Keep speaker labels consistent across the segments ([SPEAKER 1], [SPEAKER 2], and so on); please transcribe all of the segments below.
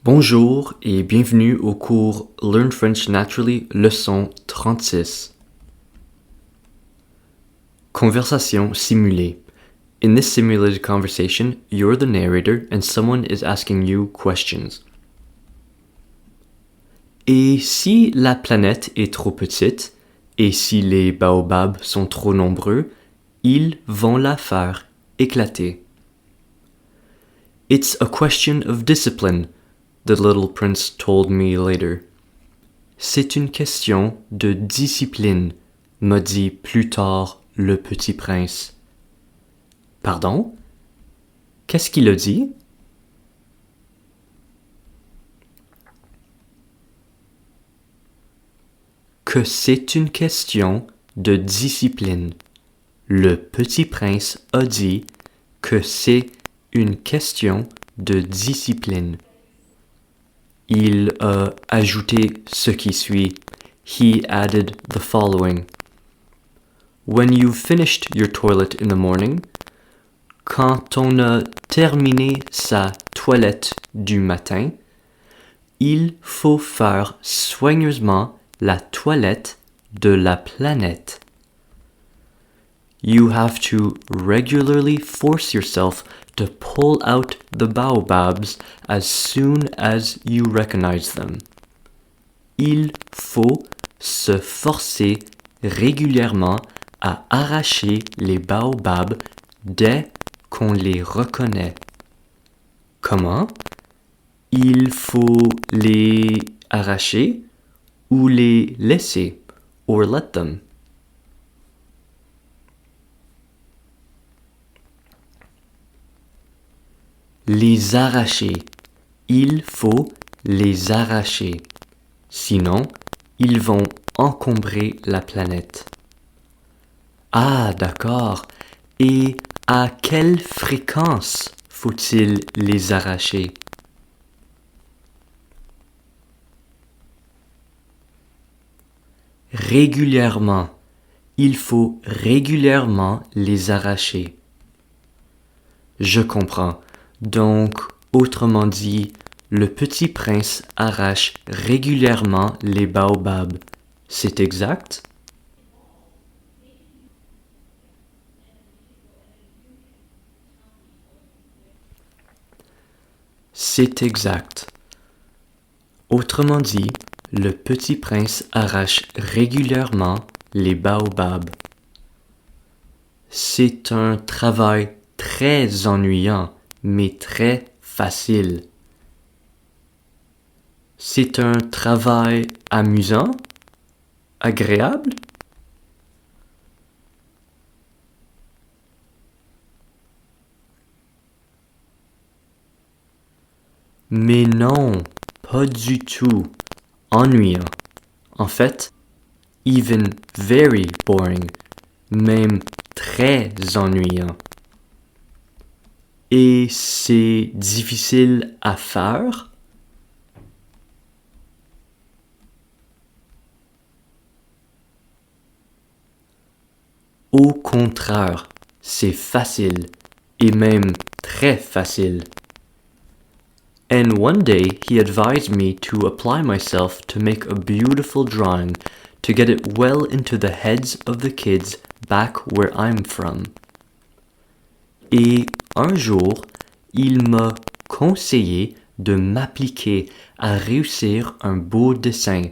[SPEAKER 1] Bonjour et bienvenue au cours Learn French Naturally, leçon 36. Conversation simulée. In this simulated conversation, you're the narrator and someone is asking you questions. Et si la planète est trop petite, et si les baobabs sont trop nombreux, ils vont la faire éclater. It's a question of discipline, the little prince told me later. C'est une question de discipline, m'a dit plus tard le petit prince. Pardon? Qu'est-ce qu'il a dit? Que c'est une question de discipline. Le petit prince a dit que c'est une question de discipline. Il a ajouté ce qui suit. He added the following. When you've finished your toilet in the morning, quand on a terminé sa toilette du matin, il faut faire soigneusement la toilette de la planète. You have to regularly force yourself to pull out the baobabs as soon as you recognize them. Il faut se forcer régulièrement à arracher les baobabs dès qu'on les reconnaît. Comment? Il faut les arracher ou les laisser, or let them. Les arracher. Il faut les arracher. Sinon, ils vont encombrer la planète. Ah, d'accord. Et à quelle fréquence faut-il les arracher? Régulièrement. Il faut régulièrement les arracher. Je comprends. Donc, autrement dit, le petit prince arrache régulièrement les baobabs. C'est exact? C'est exact. Autrement dit, le petit prince arrache régulièrement les baobabs. C'est un travail très ennuyant, mais très facile. C'est un travail amusant, agréable? Mais non, pas du tout. Ennuyant. En fait, even very boring, même très ennuyant. Et c'est difficile à faire? Au contraire, c'est facile, et même très facile. And one day he advised me to apply myself to make a beautiful drawing, to get it well into the heads of the kids back where I'm from. Et un jour, il m'a conseillé de m'appliquer à réussir un beau dessin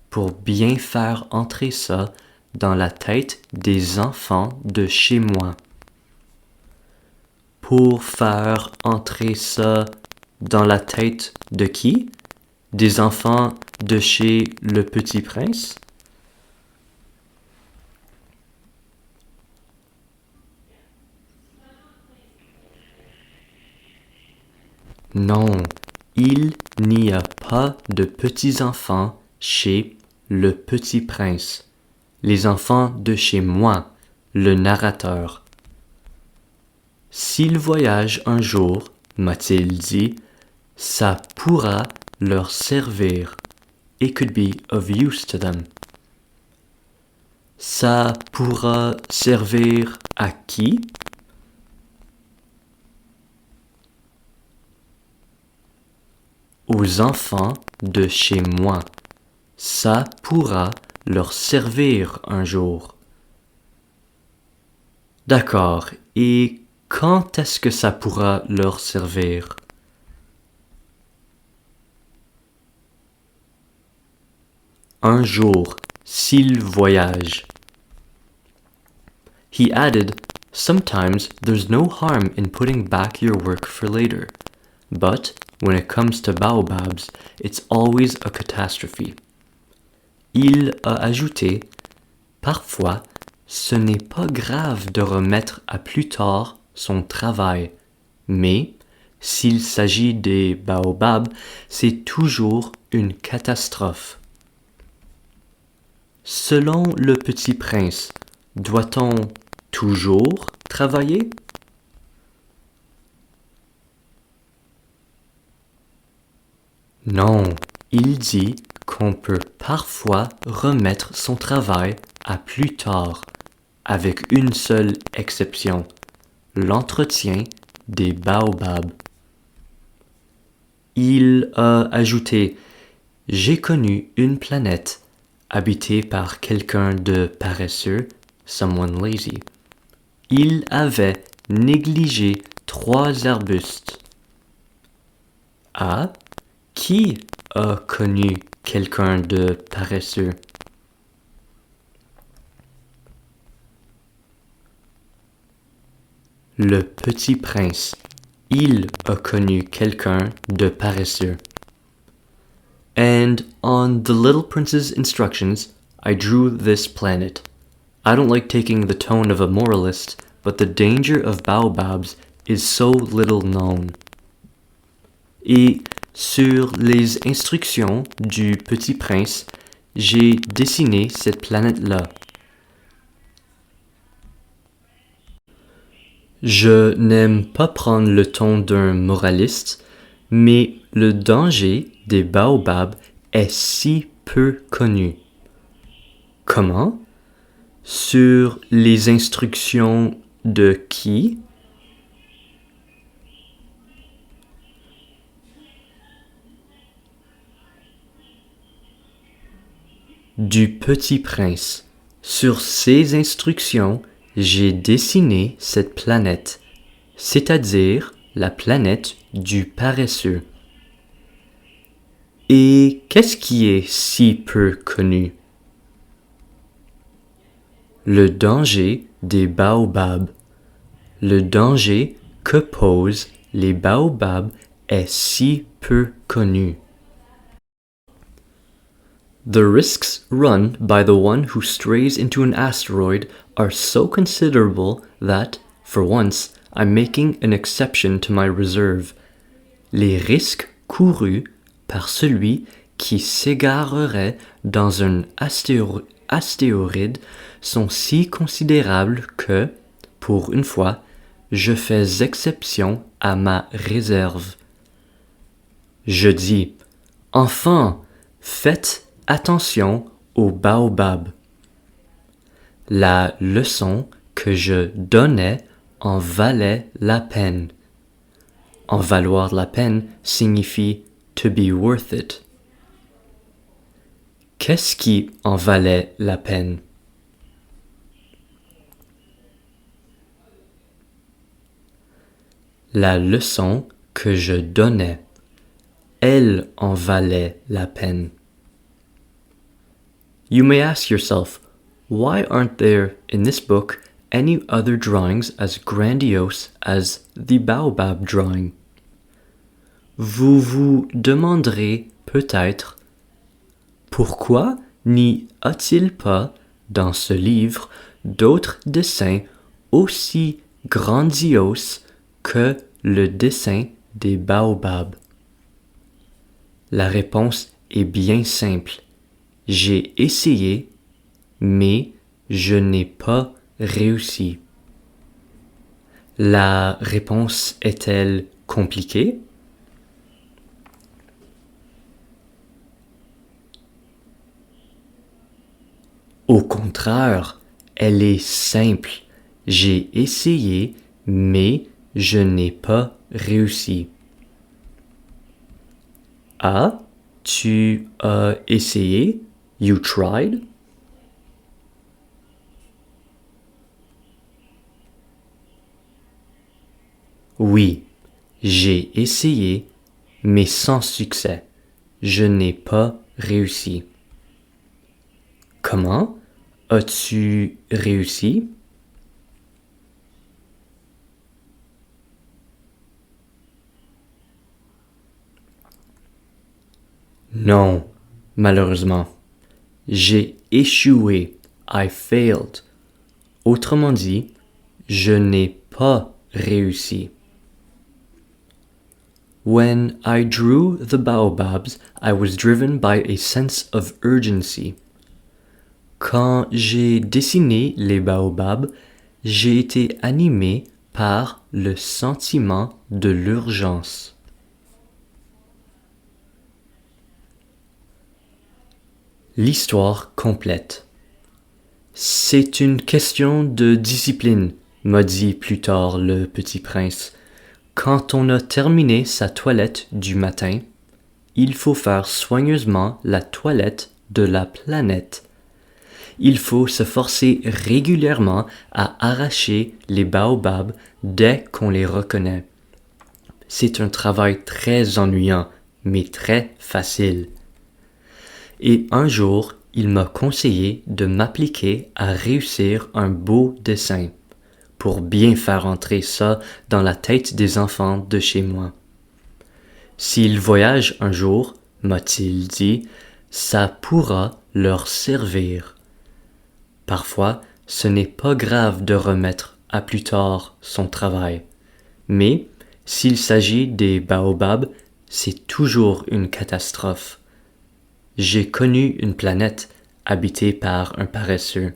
[SPEAKER 1] pour bien faire entrer ça dans la tête des enfants de chez moi. Pour faire entrer ça dans la tête de qui? Des enfants de chez le Petit Prince? Non, il n'y a pas de petits-enfants chez le Petit Prince. Les enfants de chez moi, le narrateur. S'ils voyagent un jour, m'a-t-il dit, ça pourra leur servir. It could be of use to them. Ça pourra servir à qui? aux enfants de chez moi. Ça pourra leur servir un jour. D'accord, et quand est-ce que ça pourra leur servir? Un jour, s'ils voyagent. He added, sometimes there's no harm in putting back your work for later. But when it comes to baobabs, it's always a catastrophe. Il a ajouté, parfois, ce n'est pas grave de remettre à plus tard son travail, mais s'il s'agit des baobabs, c'est toujours une catastrophe. Selon le petit prince, doit-on toujours travailler? Non, il dit qu'on peut parfois remettre son travail à plus tard, avec une seule exception, l'entretien des baobabs. Il a ajouté, j'ai connu une planète habitée par quelqu'un de paresseux, someone lazy. Il avait négligé 3 arbustes. Ah, qui a connu quelqu'un de paresseux? Le petit prince, il a connu quelqu'un de paresseux. And on the little prince's instructions, I drew this planet. I don't like taking the tone of a moralist, but the danger of baobabs is so little known. Et sur les instructions du petit prince, j'ai dessiné cette planète-là. Je n'aime pas prendre le ton d'un moraliste, mais le danger des baobabs est si peu connu. Comment? Sur les instructions de qui? Du petit prince. Sur ses instructions, j'ai dessiné cette planète, c'est-à-dire la planète du paresseux. Et qu'est-ce qui est si peu connu? Le danger des baobabs. Le danger que posent les baobabs est si peu connu. The risks run by the one who strays into an asteroid are so considerable that, for once, I'm making an exception to my reserve. Les risques courus par celui qui s'égarerait dans un astéroïde sont si considérables que, pour une fois, je fais exception à ma réserve. Je dis, enfin, faites attention aux baobabs. La leçon que je donnais en valait la peine. En valoir la peine signifie to be worth it. Qu'est-ce qui en valait la peine? La leçon que je donnais, elle en valait la peine. You may ask yourself, why aren't there in this book any other drawings as grandiose as the baobab drawing? Vous vous demanderez peut-être, pourquoi n'y a-t-il pas dans ce livre d'autres dessins aussi grandioses que le dessin des baobabs? La réponse est bien simple. J'ai essayé, mais je n'ai pas réussi. La réponse est-elle compliquée? Au contraire, elle est simple. J'ai essayé, mais je n'ai pas réussi. Tu as essayé? You tried? Oui, j'ai essayé, mais sans succès. Je n'ai pas réussi. Comment as-tu réussi? Non, malheureusement. J'ai échoué. I failed. Autrement dit, je n'ai pas réussi. When I drew the baobabs, I was driven by a sense of urgency. Quand j'ai dessiné les baobabs, j'ai été animé par le sentiment de l'urgence. L'histoire complète. C'est une question de discipline, m'a dit plus tard le petit prince. Quand on a terminé sa toilette du matin, il faut faire soigneusement la toilette de la planète. Il faut se forcer régulièrement à arracher les baobabs dès qu'on les reconnaît. C'est un travail très ennuyant, mais très facile. Et un jour, il m'a conseillé de m'appliquer à réussir un beau dessin, pour bien faire entrer ça dans la tête des enfants de chez moi. S'ils voyagent un jour, m'a-t-il dit, ça pourra leur servir. Parfois, ce n'est pas grave de remettre à plus tard son travail. Mais, s'il s'agit des baobabs, c'est toujours une catastrophe. J'ai connu une planète habitée par un paresseux.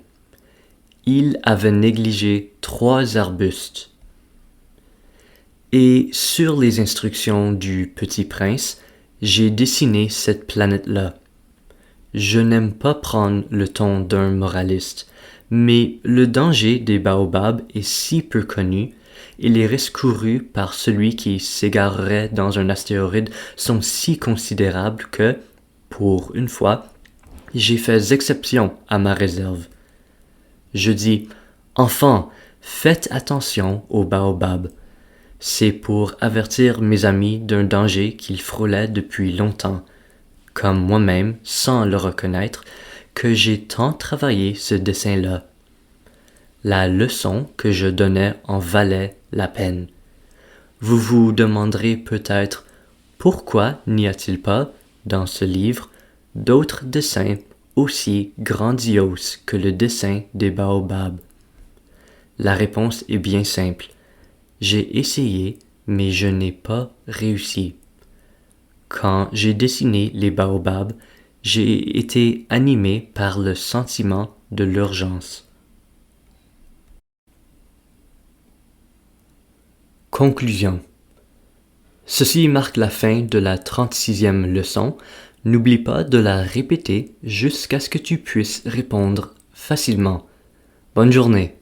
[SPEAKER 1] Il avait négligé 3 arbustes. Et sur les instructions du petit prince, j'ai dessiné cette planète-là. Je n'aime pas prendre le ton d'un moraliste, mais le danger des baobabs est si peu connu et les risques courus par celui qui s'égarerait dans un astéroïde sont si considérables que, pour une fois, j'ai fait exception à ma réserve. Je dis, enfants, faites attention aux baobabs. C'est pour avertir mes amis d'un danger qu'ils frôlaient depuis longtemps, comme moi-même, sans le reconnaître, que j'ai tant travaillé ce dessin-là. La leçon que je donnais en valait la peine. Vous vous demanderez peut-être pourquoi n'y a-t-il pas, dans ce livre, d'autres dessins aussi grandioses que le dessin des baobabs? La réponse est bien simple. J'ai essayé, mais je n'ai pas réussi. Quand j'ai dessiné les baobabs, j'ai été animé par le sentiment de l'urgence. Conclusion. Ceci marque la fin de la 36e leçon. N'oublie pas de la répéter jusqu'à ce que tu puisses répondre facilement. Bonne journée.